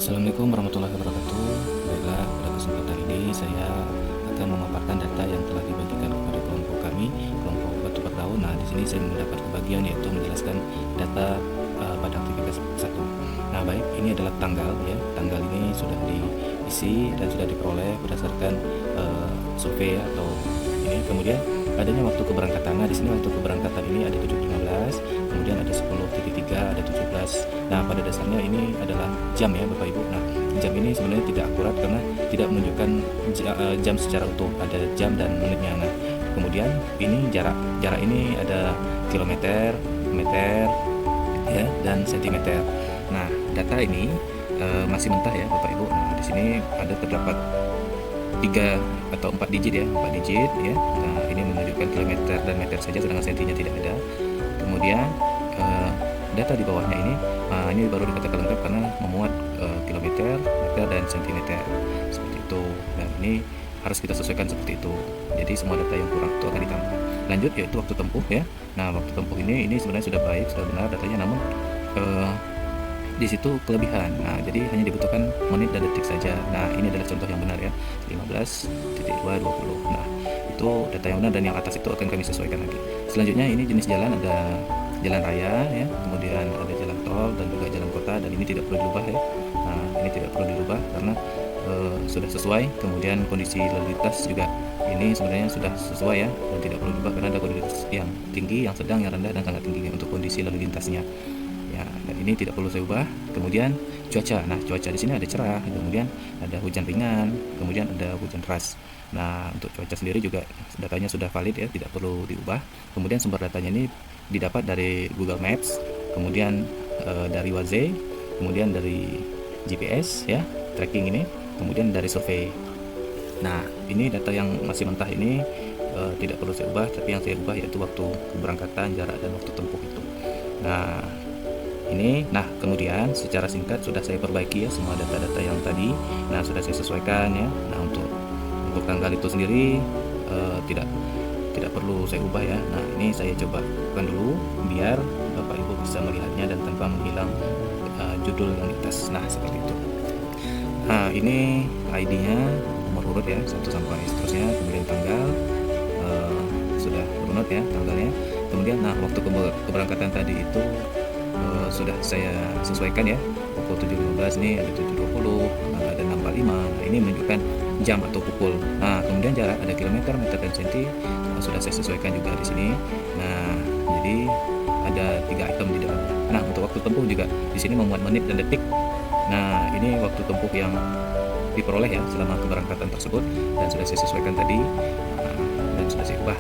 Assalamualaikum warahmatullahi wabarakatuh. Baiklah, pada kesempatan ini saya akan memaparkan data yang telah dibagikan kepada kelompok kami, kelompok batu berdaun. Nah, di sini saya mendapat kebagian yaitu menjelaskan data pada aktivitas 1. Nah, baik, ini adalah tanggal ya. Tanggal ini sudah diisi dan sudah diperoleh berdasarkan survei atau ini. Kemudian adanya waktu keberangkatan. Nah, di sini waktu keberangkatan ini ada 7.15, kemudian ada 10.3, ada 17. Nah, pada dasarnya ini adalah jam ya Bapak Ibu. Nah, jam ini sebenarnya tidak akurat karena tidak menunjukkan jam secara utuh, ada jam dan menitnya. Nah, kemudian ini jarak. Jarak ini ada kilometer, meter, ya, dan sentimeter. Nah, data ini masih mentah ya Bapak Ibu. Nah, di sini ada terdapat 3 atau 4 digit ya, 4 digit ya. Nah, ini menunjukkan kilometer dan meter saja, sedangkan sentinya tidak ada. Kemudian data di bawahnya ini baru dikatakan lengkap karena memuat kilometer, meter, dan sentimeter seperti itu. Dan ini harus kita sesuaikan seperti itu. Jadi semua data yang kurang itu akan ditambah. Lanjut yaitu waktu tempuh ya. Nah, waktu tempuh ini sebenarnya sudah baik, sudah benar datanya, namun di situ kelebihan. Nah, jadi hanya dibutuhkan menit dan detik saja. Nah, ini adalah contoh yang benar ya, 15.220. Nah, itu data yang benar dan yang atas itu akan kami sesuaikan lagi. Selanjutnya ini jenis jalan, ada jalan raya ya, kemudian ada jalan tol dan juga jalan kota, dan ini tidak perlu dirubah ya. Nah, ini tidak perlu dirubah karena sudah sesuai. Kemudian kondisi lalu lintas juga ini sebenarnya sudah sesuai ya, dan tidak perlu dirubah karena ada kondisi yang tinggi, yang sedang, yang rendah, dan sangat tinggi untuk kondisi lalu lintasnya. Ya, dan ini tidak perlu saya ubah. Kemudian cuaca. Nah, cuaca di sini ada cerah, kemudian ada hujan ringan, kemudian ada hujan deras. Nah, untuk cuaca sendiri juga datanya sudah valid ya, tidak perlu diubah. Kemudian sumber datanya ini didapat dari Google Maps, kemudian dari Waze, kemudian dari GPS ya, tracking ini, kemudian dari survei. Nah, ini data yang masih mentah ini tidak perlu saya ubah, tapi yang saya ubah yaitu waktu keberangkatan, jarak, dan waktu tempuh itu. Nah, kemudian secara singkat sudah saya perbaiki ya semua data-data yang tadi. Nah, sudah saya sesuaikan ya. Nah, untuk tanggal itu sendiri tidak perlu saya ubah ya. Nah, ini saya coba bukan dulu biar Bapak Ibu bisa melihatnya dan tanpa menghilang judul yang di atas. Nah, seperti itu. Nah, ini ID-nya nomor urut ya, 1 sampai seterusnya, kemudian tanggal sudah runut ya tanggalnya. Kemudian waktu keberangkatan tadi itu sudah saya sesuaikan ya, pukul 7.15 nih ada 7.20, ada 6.45. Nah, ini menunjukkan jam atau pukul. Nah, kemudian jarak ada kilometer, meter, dan senti, sudah saya sesuaikan juga di sini. Nah, jadi ada 3 item di dalamnya. Nah, untuk waktu tempuh juga di sini memuat menit dan detik. Nah, ini waktu tempuh yang diperoleh ya selama keberangkatan tersebut, dan sudah saya sesuaikan tadi dan sudah saya ubah.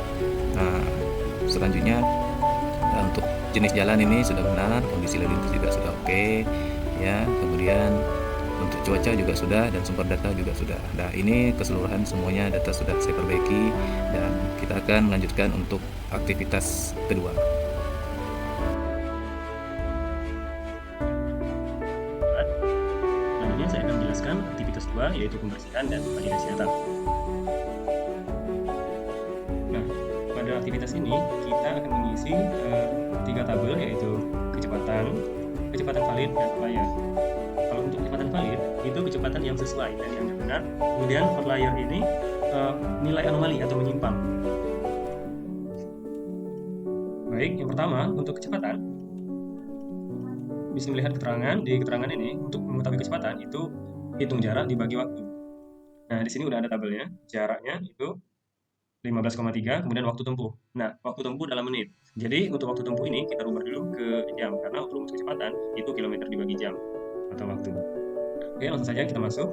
Nah, selanjutnya untuk jenis jalan ini sudah benar, kondisi lalu lintas juga sudah oke ya. Kemudian untuk cuaca juga sudah, dan sumber data juga sudah. Nah, ini keseluruhan semuanya data sudah saya perbaiki, dan kita akan melanjutkan untuk aktivitas kedua. Selanjutnya saya akan menjelaskan aktivitas 2, yaitu pembersihan dan validasi data. Nah, pada aktivitas ini kita akan mengisi 3 tabel, yaitu kecepatan valid, dan outlier. Kalau untuk kecepatan valid itu kecepatan yang sesuai dan yang benar. Kemudian outlier ini nilai anomali atau menyimpang. Baik, yang pertama untuk kecepatan, bisa melihat di keterangan ini untuk mengetahui kecepatan itu hitung jarak dibagi waktu. Nah, di sini udah ada tabelnya. Jaraknya itu 15,3, kemudian waktu tempuh. Nah, waktu tempuh dalam menit. Jadi untuk waktu tempuh ini kita rubah dulu ke jam, karena untuk rumus kecepatan itu kilometer dibagi jam atau waktu. Oke, langsung saja kita masuk.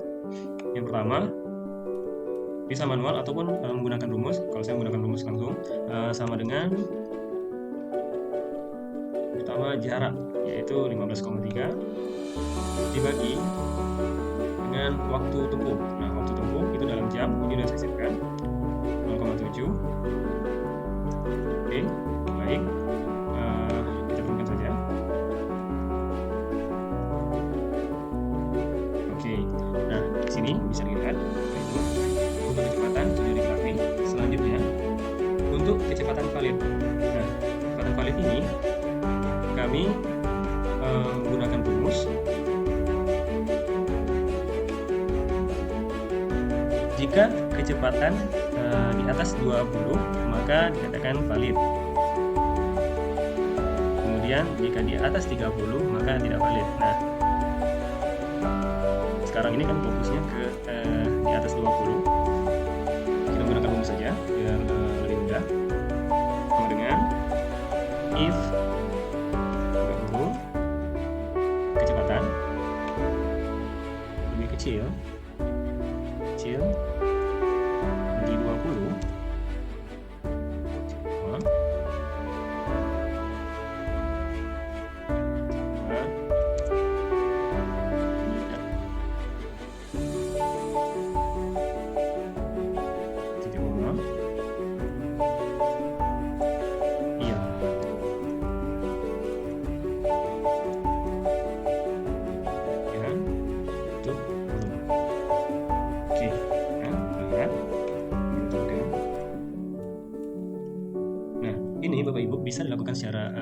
Yang pertama, bisa manual ataupun menggunakan rumus. Kalau saya menggunakan rumus langsung, sama dengan pertama jarak, yaitu 15,3 dibagi dengan waktu tempuh. Nah, waktu tempuh itu dalam jam, ini sudah saya sisipkan 0,7. Oke, baik. Kita turunkan saja. Oke, nah di sini bisa dilihat yaitu untuk kecepatan sudah digrafik. Selanjutnya untuk kecepatan valid. Nah, kecepatan valid ini kami menggunakan rumus Jika kecepatan di atas 20 maka dikatakan valid. Kemudian jika di atas 30 maka tidak valid. Nah, sekarang ini kan fokusnya ke di atas 20. Kita menggunakan rumus saja biar lebih mudah. Sama dengan if 30 kecepatan lebih kecil dari 20 sama titik koma iya. Ya, itu belum. Oke, nah, lihat. Nah, ini Bapak Ibu bisa dilakukan secara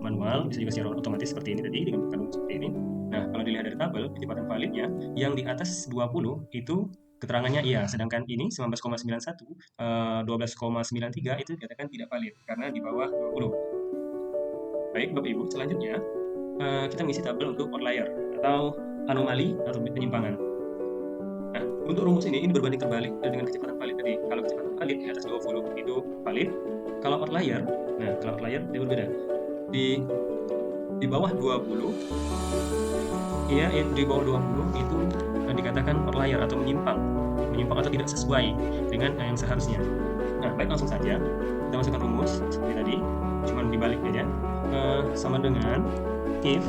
manual, bisa juga secara otomatis seperti ini tadi dengan menggunakan seperti ini. Nah, kalau dilihat dari tabel kecepatan validnya yang di atas 20 itu keterangannya iya, sedangkan ini 19,91, 12,93 itu dikatakan tidak valid karena di bawah 20. Baik Bapak Ibu, selanjutnya kita mengisi tabel untuk outlier atau anomali atau penyimpangan. Nah, untuk rumus ini berbanding terbalik dengan kecepatan valid tadi. Kalau kecepatan valid di atas 20 itu valid. Kalau outlier, nah kalau outlier itu berbeda. Di bawah 20, iya di bawah 20 itu dikatakan outlier atau menyimpang atau tidak sesuai dengan yang seharusnya. Nah, baik langsung saja kita masukkan rumus seperti tadi, cuman dibalik aja. Sama dengan if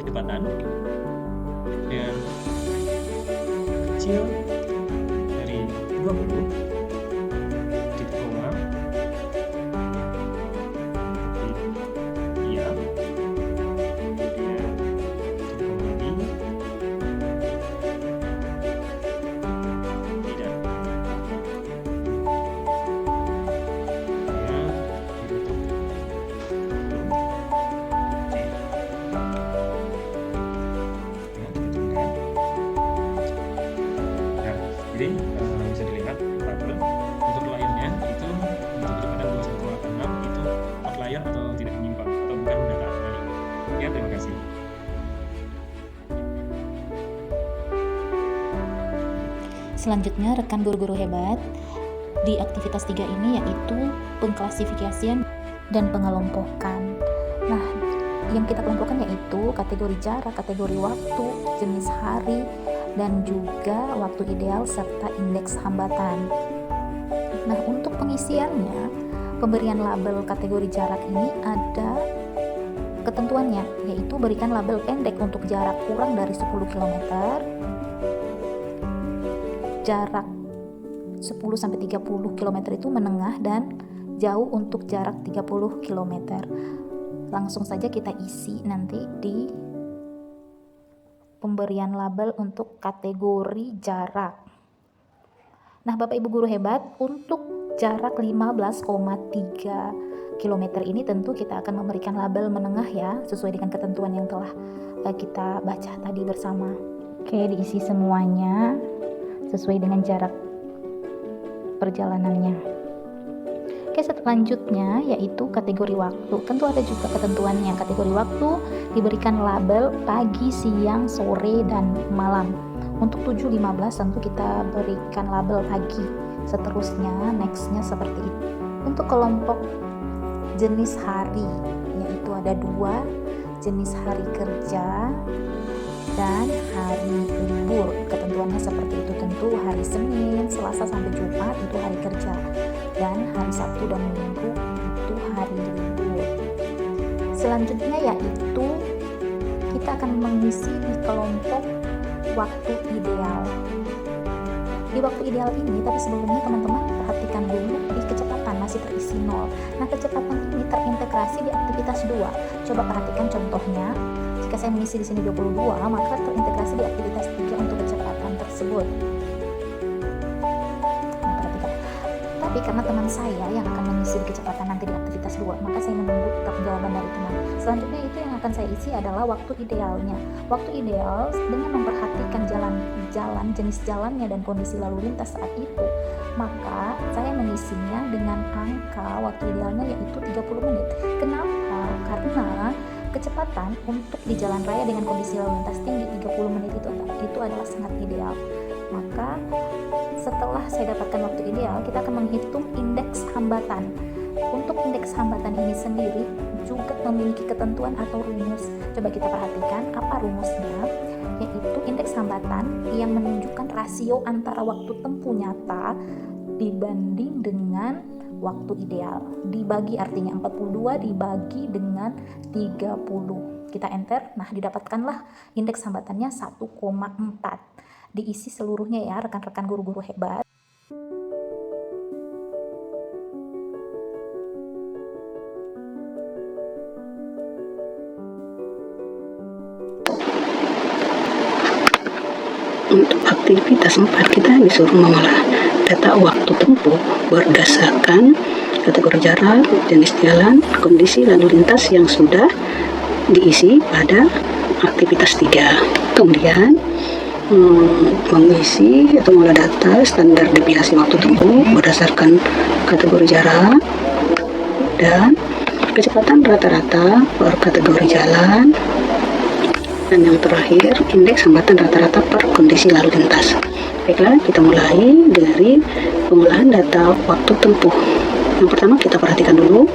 kecepatan dan kecil dari 20 titik koma iya, kemudian titik koma lagi tidak, ya ditutup belum. Oke. Ya, kita tunda. Nah, jadi bisa dilihat tabel untuk outlier-nya itu untuk kecepatan 21,86 itu outlier atau tidak menyimpang atau bukan data anomali. Ya, terima kasih. Selanjutnya rekan guru-guru hebat, di aktivitas 3 ini yaitu pengklasifikasian dan pengelompokan. Nah, yang kita kelompokkan yaitu kategori jarak, kategori waktu, jenis hari, dan juga waktu ideal serta indeks hambatan. Nah, untuk pengisiannya, pemberian label kategori jarak ini ada ketentuannya, yaitu berikan label pendek untuk jarak kurang dari 10 km, jarak 10-30 km itu menengah, dan jauh untuk jarak 30 km. Langsung saja kita isi nanti di pemberian label untuk kategori jarak. Nah, Bapak Ibu guru hebat, untuk jarak 15,3 km ini tentu kita akan memberikan label menengah ya, sesuai dengan ketentuan yang telah kita baca tadi bersama. Oke, diisi semuanya sesuai dengan jarak perjalanannya. Oke, selanjutnya yaitu kategori waktu. Tentu ada juga ketentuannya. Kategori waktu diberikan label pagi, siang, sore, dan malam. Untuk 7.15 tentu kita berikan label pagi. Seterusnya, nextnya seperti itu. Untuk kelompok jenis hari, yaitu ada 2, jenis hari kerja dan hari libur. Ketentuannya seperti itu, tentu hari Senin, Selasa sampai Jumat itu hari kerja, dan hari Sabtu dan Minggu itu hari libur. Selanjutnya yaitu kita akan mengisi di kelompok waktu ideal. Di waktu ideal ini, tapi sebelumnya teman-teman perhatikan dulu di kecepatan masih terisi 0. Nah, kecepatan ini terintegrasi di aktivitas 2. Coba perhatikan contohnya. Jika saya mengisi di sini 22, maka terintegrasi di aktivitas 3 untuk kecepatan tersebut. Nah, perhatikan. Tapi karena teman saya yang akan mengisi kecepatan nanti di aktivitas 2. Maka saya menunggu tetap jawaban dari teman. Selanjutnya itu yang akan saya isi adalah waktu idealnya. Waktu ideal dengan memperhatikan jalan, jenis jalannya dan kondisi lalu lintas saat itu, maka saya mengisinya dengan angka waktu idealnya yaitu 30 menit. Kenapa? Karena kecepatan untuk di jalan raya dengan kondisi lalu lintas tinggi 30 menit itu adalah sangat ideal. Maka setelah saya dapatkan waktu ideal, kita akan menghitung indeks hambatan. Untuk indeks hambatan ini sendiri juga memiliki ketentuan atau rumus. Coba kita perhatikan apa rumusnya, yaitu indeks hambatan yang menunjukkan rasio antara waktu tempuh nyata dibanding dengan waktu ideal. Dibagi artinya 42 dibagi dengan 30. Kita enter, nah didapatkanlah indeks hambatannya 1,4. Diisi seluruhnya ya rekan-rekan guru-guru hebat. Untuk aktivitas 4 kita disuruh mengolah data waktu tempuh berdasarkan kategori jarak, jenis jalan, kondisi lalu lintas yang sudah diisi pada aktivitas 3. Kemudian mengisi atau mengolah data standar deviasi waktu tempuh berdasarkan kategori jarak dan kecepatan rata-rata per kategori jalan, dan yang terakhir indeks hambatan rata-rata per kondisi lalu lintas. Baiklah, kita mulai dari pengolahan data waktu tempuh. Yang pertama kita perhatikan dulu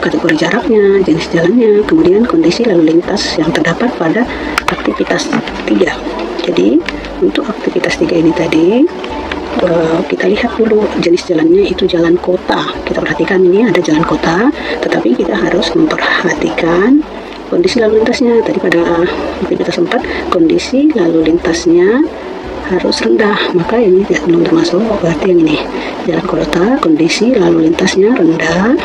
kategori jaraknya, jenis jalannya, kemudian kondisi lalu lintas yang terdapat pada aktivitas 3. Jadi untuk aktivitas 3 ini tadi kita lihat dulu jenis jalannya itu jalan kota. Kita perhatikan ini ada jalan kota, tetapi kita harus memperhatikan kondisi lalu lintasnya. Tadi pada aktivitas 4 kondisi lalu lintasnya harus rendah, maka ini belum termasuk. Berarti yang ini jalan kota, kondisi lalu lintasnya rendah.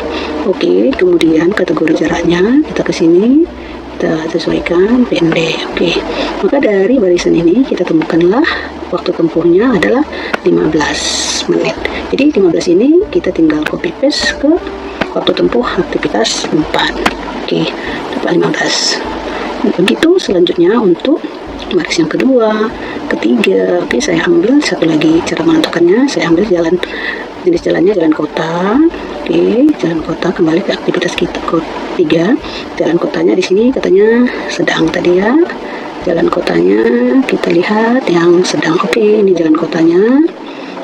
Oke, kemudian kategori jaraknya kita ke sini, kita sesuaikan pendek. Oke, maka dari barisan ini kita temukanlah waktu tempuhnya adalah 15 menit. Jadi 15 ini kita tinggal copy paste ke waktu tempuh aktivitas 4. Oke, dapat 15. Begitu selanjutnya untuk baris yang kedua, ketiga. Oke, saya ambil satu lagi cara menentukannya. Saya ambil jenis jalannya jalan kota. Oke, jalan kota, kembali ke aktivitas kita ketiga. Jalan kotanya di sini katanya sedang tadi ya. Jalan kotanya kita lihat yang sedang. Oke, ini jalan kotanya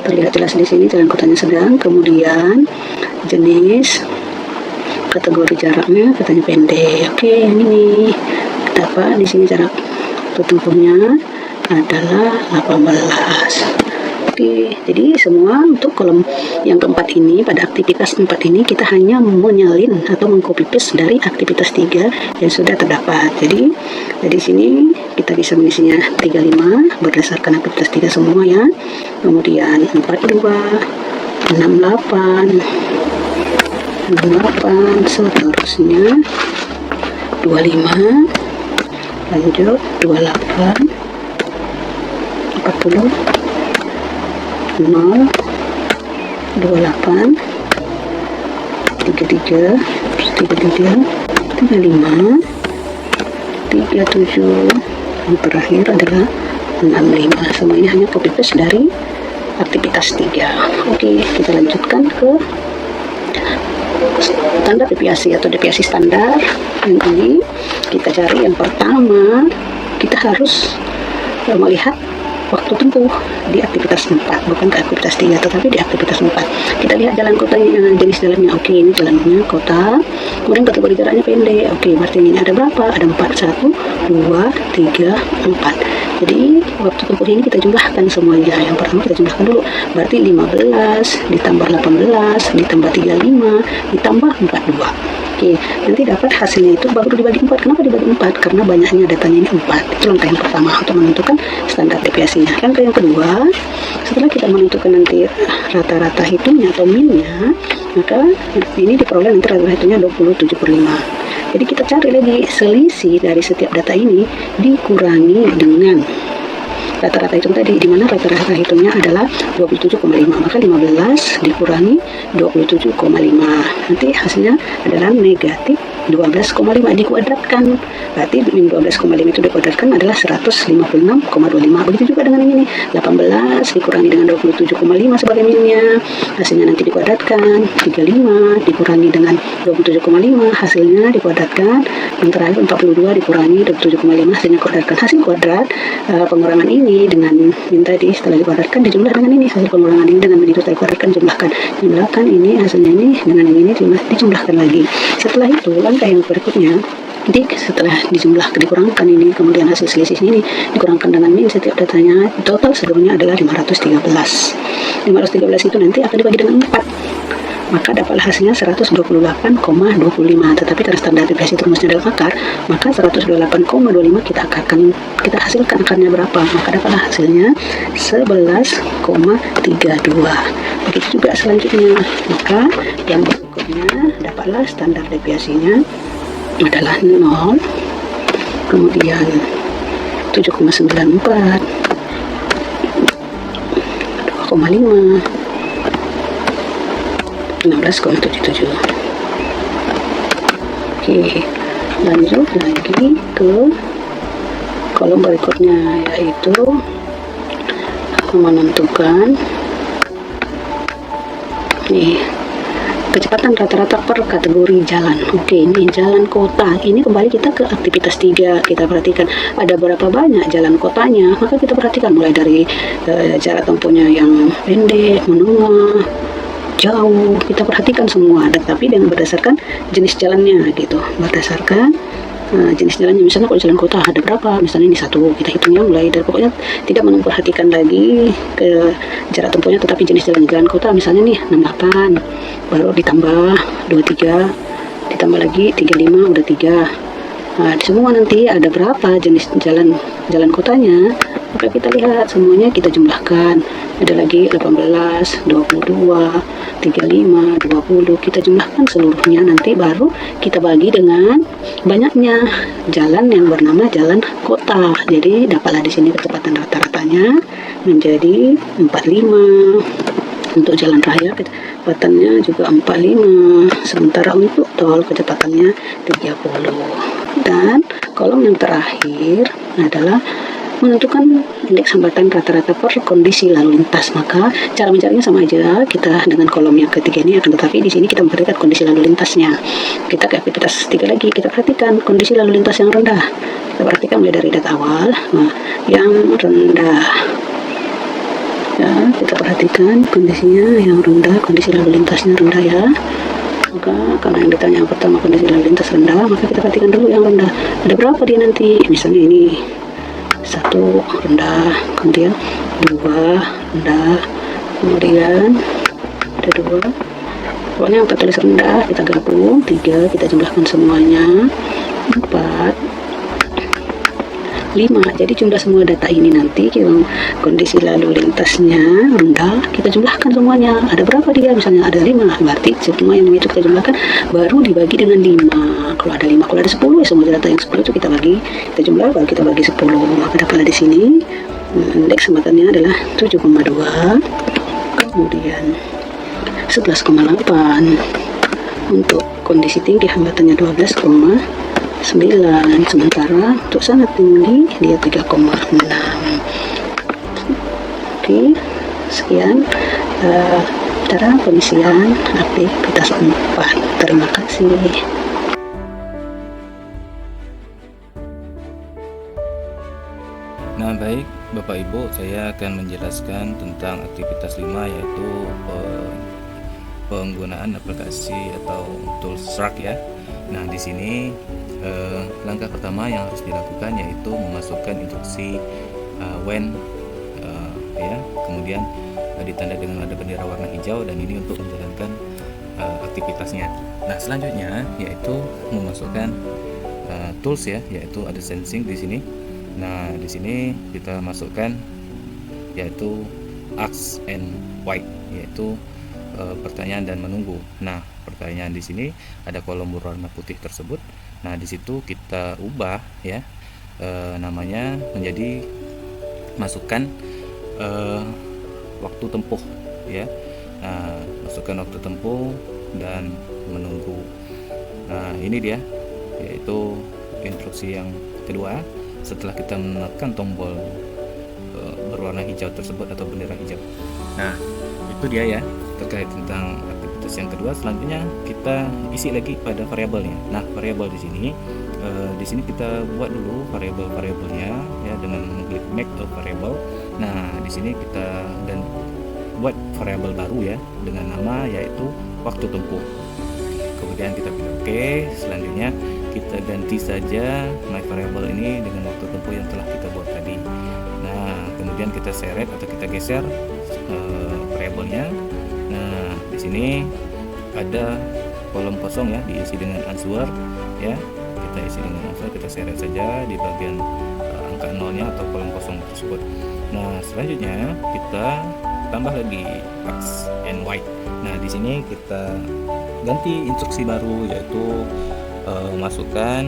terlihat jelas di sini, jalan kotanya sedang. Kemudian jenis kategori jaraknya katanya pendek. Oke, yang ini dapat di sini jarak tempuhnya adalah 18. Oke, jadi semua untuk kolom yang keempat ini, pada aktivitas 4 ini kita hanya menyalin atau mengcopy paste dari aktivitas 3 yang sudah terdapat. Jadi dari sini kita bisa mengisinya 35 berdasarkan aktivitas 3 semua ya. Kemudian 42, 68, seterusnya 25, lanjut 28, 40, 0, 28, 33, 35, 37, yang terakhir adalah 65. Semua ini hanya copy paste dari aktivitas 3. Oke, kita lanjutkan ke standar deviasi atau deviasi standar. Yang ini kita cari yang pertama, kita harus melihat waktu tempuh di aktivitas 4, bukan ke aktivitas 3 tetapi di aktivitas 4. Kita lihat jalan kotanya, jenis jalannya. Oke, ini jalannya kota, kemudian kategori jaraknya pendek. Oke, berarti ini ada berapa? Ada 4, 1, 2, 3, 4. Jadi waktu tempuh ini kita jumlahkan semuanya. Yang pertama kita jumlahkan dulu, berarti 15 ditambah 18 ditambah 35 ditambah 42. Oke, nanti dapat hasilnya itu baru dibagi 4. Kenapa dibagi 4? Karena banyaknya datanya ini 4. Itu langkah yang pertama untuk menentukan standar deviasinya. Langkah yang kedua, setelah kita menentukan nanti rata-rata hitungnya atau minnya, maka ini diperoleh nanti rata-rata hitungnya 20/75. Jadi kita cari lagi selisih dari setiap data ini dikurangi dengan rata-rata hitung tadi, di mana rata-rata hitungnya adalah 27,5, maka 15 dikurangi 27,5, nanti hasilnya adalah negatif 12,5 dikuadratkan. Berarti 12,5 itu dikuadratkan adalah 156,25. Begitu juga dengan ini nih, 18 dikurangi dengan 27,5 sebagai minnya, hasilnya nanti dikuadratkan. 35 dikurangi dengan 27,5, hasilnya dikuadratkan. Yang terakhir 42 dikurangi 27,5, hasilnya kuadratkan. Hasil kuadrat pengurangan ini dengan min tadi setelah dikuadratkan dijumlah dengan ini, hasil pengurangan ini dengan min itu setelah dikuadratkan jumlahkan ini, hasilnya ini dengan yang ini dijumlahkan lagi. Setelah itu langkah yang berikutnya, jadi setelah dijumlah dikurangkan ini, kemudian hasil selisih ini dikurangkan dengan min setiap datanya, total seluruhnya adalah 513. 513 itu nanti akan dibagi dengan 4, maka dapatlah hasilnya 128,25. Tetapi karena standar deviasi rumusnya adalah akar, maka 128,25 kita hasilkan akarnya berapa, maka dapatlah hasilnya 11,32. Begitu juga selanjutnya, maka yang berikutnya dapatlah standar deviasinya adalah 0, kemudian 7,94, 2,5, 16,77. Oke, lanjut lagi ke kolom berikutnya, yaitu menentukan nih kecepatan rata-rata per kategori jalan. Oke, ini jalan kota. Ini kembali kita ke aktivitas 3. Kita perhatikan ada berapa banyak jalan kotanya. Maka kita perhatikan mulai dari jarak tempuhnya yang pendek, menengah, jauh. Kita perhatikan semua. Tetapi dengan berdasarkan jenis jalannya gitu. Berdasarkan jenis jalannya, misalnya kalau jalan kota ada berapa, misalnya ini 1, kita hitungnya mulai dari, pokoknya tidak memperhatikan lagi ke jarak tempuhnya, tetapi jenis jalan kota misalnya nih 68, baru ditambah 23, ditambah lagi 35, udah 3. Nah, semua nanti ada berapa jenis jalan kotanya, maka kita lihat semuanya, kita jumlahkan. Ada lagi 18, 22, 35, 20, kita jumlahkan seluruhnya, nanti baru kita bagi dengan banyaknya jalan yang bernama jalan kota. Jadi dapatlah di sini kecepatan rata-ratanya menjadi 45. Untuk jalan raya kecepatannya juga 45, sementara untuk tol kecepatannya 30. Dan kolom yang terakhir adalah menentukan indeks hambatan rata-rata per kondisi lalu lintas. Maka cara mencarinya sama aja kita dengan kolom yang ketiga ini, akan tetapi di sini kita memperhatikan kondisi lalu lintasnya. Kita ke aktivitas 3 lagi, kita perhatikan kondisi lalu lintas yang rendah. Kita perhatikan mulai dari data awal, yang rendah. Ya, kita perhatikan kondisinya yang rendah, kondisi lalu lintasnya rendah ya. Maka karena yang ditanya yang pertama kondisi lalu lintas rendah, maka kita perhatikan dulu yang rendah. Ada berapa dia nanti? Misalnya ini 1 rendah, kemudian 2 rendah, kemudian ada 2. Pokoknya 4 tulis rendah, kita gabung, 3 kita jumlahkan semuanya, 4, 5. Jadi jumlah semua data ini nanti kondisi lalu lintasnya rendah, kita jumlahkan semuanya. Ada berapa dia? Misalnya ada 5, berarti semua yang itu kita jumlahkan baru dibagi dengan 5. Kalau ada 5, kalau ada 10, semua data yang 10 itu kita bagi, kita jumlah baru kita bagi 10. Maka dapatlah di sini indeks hambatannya adalah 7,2, kemudian 11,8. Untuk kondisi tinggi hambatannya 12,9, sementara untuk sangat tinggi dia 3,6. Oke, sekian cara pengisian aktivitas 4. Terima kasih. Nah, baik Bapak Ibu, saya akan menjelaskan tentang aktivitas 5, yaitu penggunaan aplikasi atau tools Shark ya. Nah, di sini langkah pertama yang harus dilakukan yaitu memasukkan instruksi when ya, kemudian ditanda dengan ada bendera warna hijau, dan ini untuk menjalankan aktivitasnya. Nah, selanjutnya yaitu memasukkan tools ya, yaitu ada sensing di sini. Nah, di sini kita masukkan yaitu ask and wait, yaitu pertanyaan dan menunggu. Nah, pertanyaan di sini ada kolom berwarna putih tersebut. Nah, di situ kita ubah ya namanya menjadi masukkan waktu tempuh ya. Nah, masukkan waktu tempuh dan menunggu. Nah, ini dia yaitu instruksi yang kedua setelah kita menekan tombol berwarna hijau tersebut atau bendera hijau. Nah, itu dia ya terkait tentang aktivitas yang kedua. Selanjutnya kita isi lagi pada variabelnya. Nah, variabel di sini kita buat dulu variabelnya ya dengan mengklik make a variable. Nah, di sini kita dan buat variabel baru ya dengan nama yaitu waktu tempuh. Kemudian kita pilih oke. Selanjutnya kita ganti saja my variable ini dengan waktu tempuh yang telah kita buat tadi. Nah, kemudian kita seret atau kita geser variabelnya. Nah, di sini ada kolom kosong ya, diisi dengan answer ya. Kita isi dengan answer, kita seret saja di bagian angka nolnya atau kolom kosong tersebut. Nah, selanjutnya kita tambah lagi X and Y. Nah, di sini kita ganti instruksi baru yaitu masukkan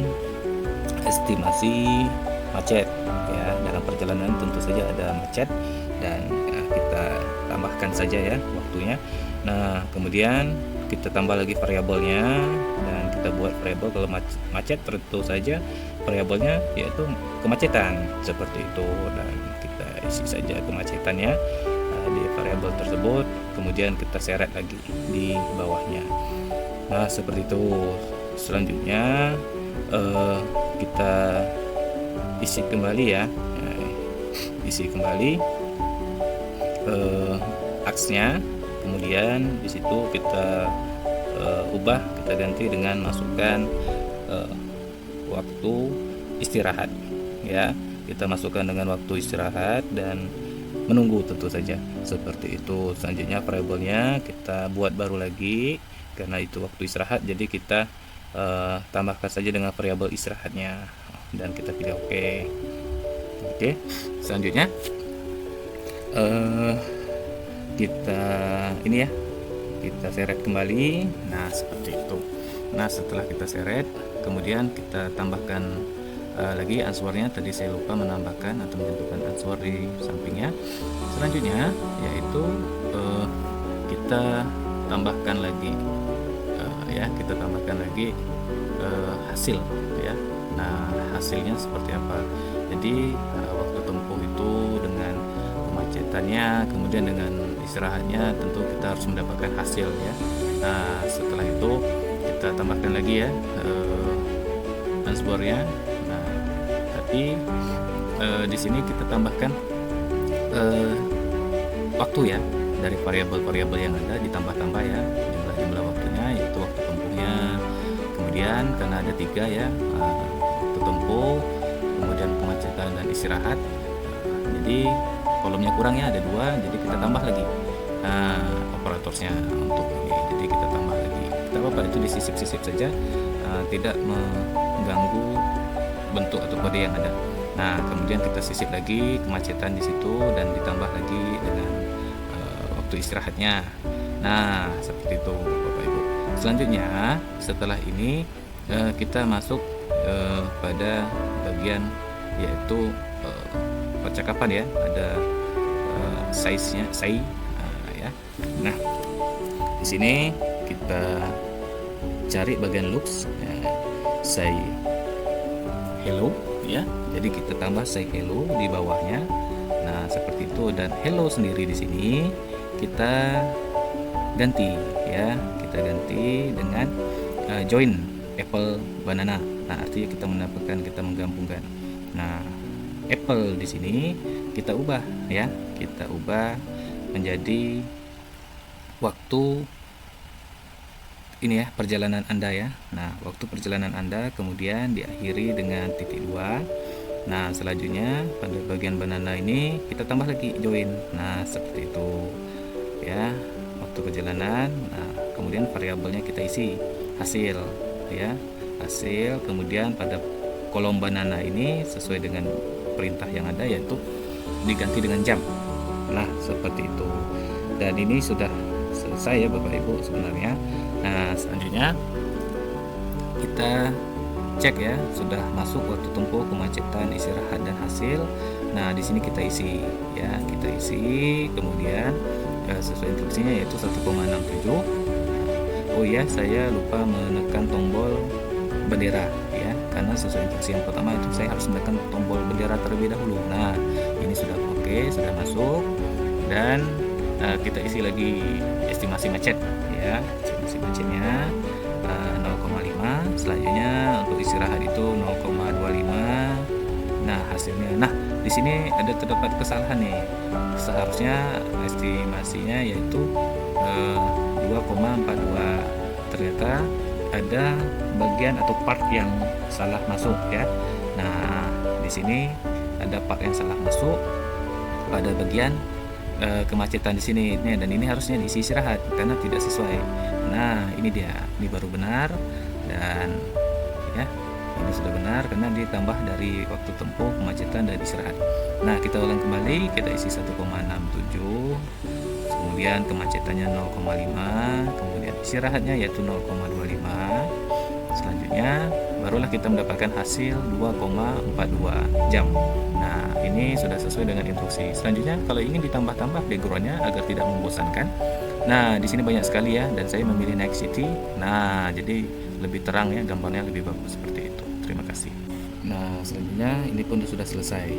estimasi macet ya. Dalam perjalanan tentu saja ada macet dan kita tambahkan saja ya waktunya. Nah, kemudian kita tambah lagi variabelnya dan kita buat variabel kalau macet tentu saja variabelnya yaitu kemacetan seperti itu, dan kita isi saja kemacetannya di variabel tersebut, kemudian kita seret lagi di bawahnya. Nah, seperti itu. Selanjutnya kita isi kembali ya, isi kembali aksnya, kemudian di situ kita ubah, kita ganti dengan masukkan waktu istirahat ya. Kita masukkan dengan waktu istirahat dan menunggu tentu saja seperti itu. Selanjutnya variabelnya kita buat baru lagi karena itu waktu istirahat, jadi kita tambahkan saja dengan variabel istirahatnya dan kita pilih oke. Selanjutnya kita ini ya, kita seret kembali. Nah, seperti itu. Nah, setelah kita seret, kemudian kita tambahkan lagi answernya. Tadi saya lupa menambahkan atau menentukan answer di sampingnya. Selanjutnya yaitu kita tambahkan lagi kita tambahkan lagi hasil ya. Nah, hasilnya seperti apa? Jadi waktu tempuh itu dengan kemacetannya, kemudian dengan istirahatnya, tentu kita harus mendapatkan hasil ya. Nah, setelah itu kita tambahkan lagi ya answernya. Nah, tapi di sini kita tambahkan waktu ya, dari variabel-variabel yang ada ditambah-tambah ya jumlah waktunya, yaitu waktu tempuhnya. Kemudian karena ada 3 ya, waktu tempuh, kemudian kemacetan dan istirahat, jadi kolomnya kurangnya ada 2, jadi kita tambah lagi operatornya untuk ini, jadi kita tambah lagi. Kita apa itu disisip-sisip saja, tidak mengganggu bentuk atau kode yang ada. Nah, kemudian kita sisip lagi kemacetan di situ dan ditambah lagi dengan waktu istirahatnya. Nah, seperti itu Bapak Ibu. Selanjutnya setelah ini kita masuk pada bagian yaitu percakapan ya. Ada size-nya, ya. Nah, di sini kita cari bagian looks, say hello ya. Jadi kita tambah say hello di bawahnya. Nah, seperti itu, dan hello sendiri di sini kita ganti ya, kita ganti dengan join apple banana. Nah, artinya kita mendapatkan, kita menggabungkan. Nah, apple di sini kita ubah ya, kita ubah menjadi waktu ini ya, perjalanan Anda ya. Nah, waktu perjalanan Anda kemudian diakhiri dengan titik 2. Nah, selanjutnya pada bagian banana ini kita tambah lagi join. Nah, seperti itu ya, waktu perjalanan. Nah, kemudian variabelnya kita isi hasil ya, hasil. Kemudian pada kolom banana ini sesuai dengan perintah yang ada, yaitu diganti dengan jam. Nah, seperti itu. Dan ini sudah selesai ya Bapak Ibu sebenarnya. Nah, selanjutnya kita cek ya, sudah masuk waktu tempuh, kemacetan, istirahat, dan hasil. Nah, di sini kita isi ya, kita isi, kemudian sesuai instruksinya yaitu 1,67. Oh ya, saya lupa menekan tombol bendera ya, karena sesuai instruksi yang pertama itu saya harus menekan tombol bendera terlebih dahulu. Nah, ini sudah oke, sudah masuk, dan kita isi lagi estimasi macet ya, estimasi macetnya 0,5. Selanjutnya untuk istirahat itu 0,25. Nah, hasilnya, nah di sini ada terdapat kesalahan nih. Seharusnya estimasinya yaitu 2,42. Ternyata ada bagian atau part yang salah masuk ya. Nah, di sini ada part yang salah masuk pada bagian kemacetan di sini. Dan ini harusnya diisi istirahat karena tidak sesuai. Nah, ini dia, ini baru benar, dan ya ini sudah benar karena ditambah dari waktu tempuh, kemacetan, dan istirahat. Nah, kita ulang kembali, kita isi 1,67, kemudian kemacetannya 0,5, kemudian istirahatnya yaitu 0,25. Selanjutnya barulah kita mendapatkan hasil 2,42 jam. Nah, ini sudah sesuai dengan instruksi. Selanjutnya kalau ingin ditambah-tambah backgroundnya agar tidak membosankan, nah di sini banyak sekali ya, dan saya memilih Night City. Nah, jadi lebih terang ya, gambarnya lebih bagus seperti itu. Terima kasih. Nah, selanjutnya ini pun sudah selesai.